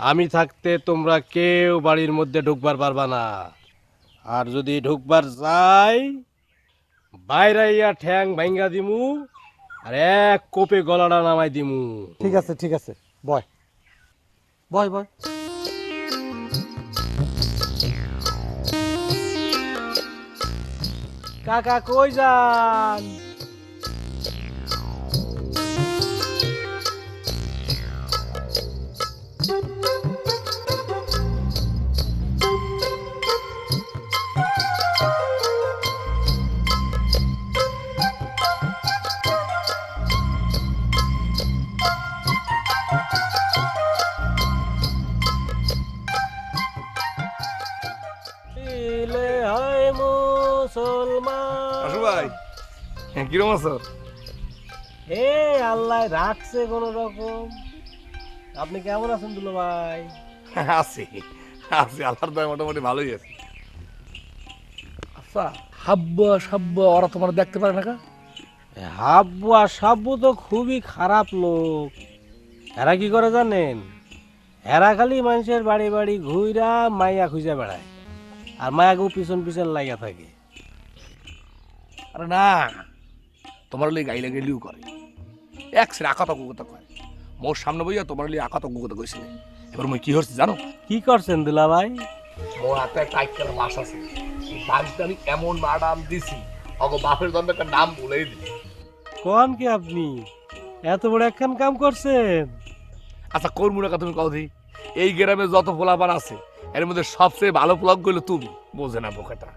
আমি থাকতে তোমরা কেউ বাড়ির মধ্যে ঢুকবার পারবা না। আর যদি ঢুকবার যাই বাইরাইয়া ঠ্যাং ভাঙ্গা দিমু আর এক কোপে গলাটা নামাই দিমু। ঠিক আছে বয় বয় বয়। কাকা কই যান? দিলে হয় মুসলমান। ভাই কিরম আছো? হে আল্লাহ রাখছে কোন রকম। আপনি কেমন আছেন দুলো ভাই? আছি আছি, আল্লাহর দয় মোটামুটি ভালোই আছি। আচ্ছা, হাব্বা সাব্বা ওরা তোমার দেখতে পারে না কা? হাব্বু আর সাব্বু তো খুবই খারাপ লোক। এরা কি করে জানেন? এরা খালি মানুষের বাড়ি বাড়ি ঘুইরা মাইয়া খুঁজে বেড়ায় আর মায়াকেও পিছন পিছন লাগিয়া থাকে। আরে না, তোমার লিয়ে গাইলে গেলিও করে, এক সে আকাত কুকতা করে। মোর সামনে বইয়া তোমার লিয়ে আকাত কুকতা কইছিলে। এবার মই কি হচ্ছে জানো? কি করছেন দুলা ভাই? মোর হাতে একটা আইকার বাস আছে, এই বাসটা আমি এমন মাডাম দিছি অগো বাপের জন্য একটা নাম বলেই দিই। কোন কি আপনি এত বড় একখান কাম করছেন? আচ্ছা কোন মুনাকা তুমি কও দি, এই গ্রামে যত পোলাপান আছে এর মধ্যে সবচেয়ে ভালো পোলাপ গইলো তুমি, বোঝে না বোকাটা।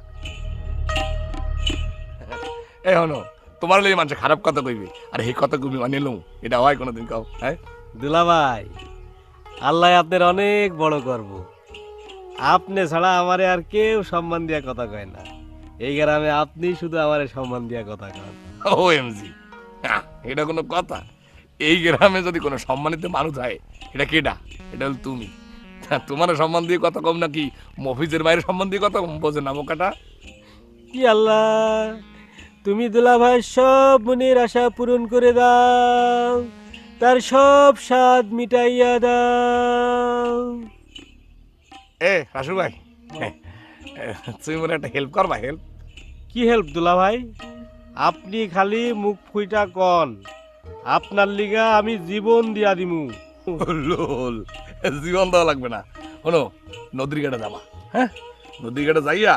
এই হনো, তোমার লিয়ে মানুষ খারাপ কথা কইবে আর এই কথা কইবি মানিয়ে লও, এটা হয় কোনোদিন কাও? হ্যাঁ দুলা ভাই, আল্লাহ আপনার অনেক বড় করব। আপনি ছাড়া আমারে আর কেউ সম্মান দিয়া কথা কয় না। এই গ্রামে আপনি শুধু আমারে সম্মান দিয়া কথা কন। ও এমজি, এটা কোনো কথা? এই গ্রামে যদি কোনো সম্মানিত মানুষ হয় এটা কেডা? এটা হল তুমি। তোমার সম্মান দিয়ে কথা কম নাকি মফিজের বাইরে সম্মান দিয়ে কথা কম, বোঝে না বোকাটা। কি আল্লাহ, তুমি দুলা ভাই সব মনের আশা পূরণ করে দাও, তার সব স্বাদ মিটাইয়া দাও। এ রাসু ভাই, তুমি মনে একটা হেল্প করবা? হেল্প? কি হেল্প দুলা ভাই? আপনি খালি মুখ ফুইটা কন, আপনার লিগা আমি জীবন দিয়া দিমু। লোল, জীবন দেওয়া লাগবে না। শোনো, নদীর ঘাটে যাবা। হ্যাঁ, নদীর ঘাটে যাইয়া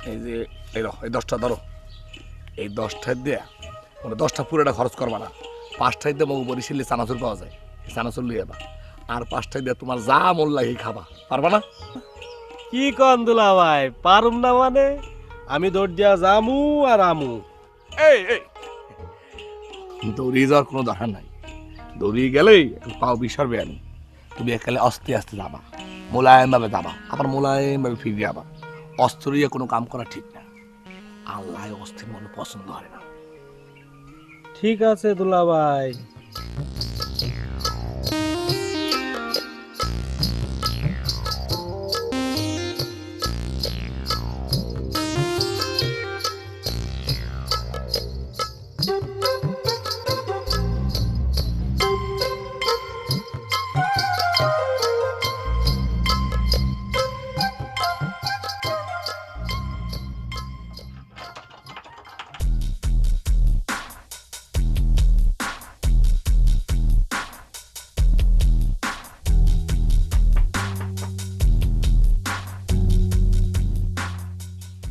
এই যে এই 10টা ধরো, এই 10টায় দিয়ে মানে 10টা পুরোটা খরচ করবা না। 5টায় দিয়ে মগু বরিশালে চানাচুর পাওয়া যায়, এই চানাচুর লিয়ে যাবা। আর 5টায় দিয়ে তোমার যা মন লাগে খাবা, পারবা না? কি কন দুলা ভাই, পারুম না মানে? আমি দৌড় দিয়া জামু আর আমু। এই এই দৌড়িয়ে যাওয়ার কোনো দরকার নাই। দৌড়িয়ে গেলেই একটু পাও বিসরবে। আমি তুমি একালে আস্তে আস্তে যাবা, মোলায়েম ভাবে যাবা, আবার মোলায়েম ভাবে ফিরে যাবা। অস্ত্রিয়ে কোনো কাম করা ঠিক না। আল্লাহ অস্থির মনে পছন্দ হয় না। ঠিক আছে দুলা ভাই।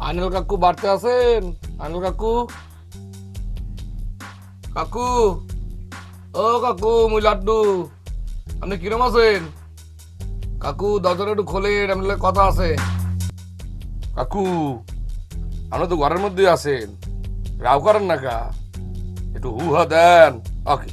আনিল কাকু বাড়তে আছেন? আনিল কাকু, কাকু, ও কাকু, মুই লাড্ডু, আপনি কিরম আছেন? কাকু দরজাটা একটু খোলে, আপনার লগে কথা আছে। কাকু, আপনি তো ঘরের মধ্যে আছেন, রাও করেন না কা, একটু হু হা দেন। ওকে,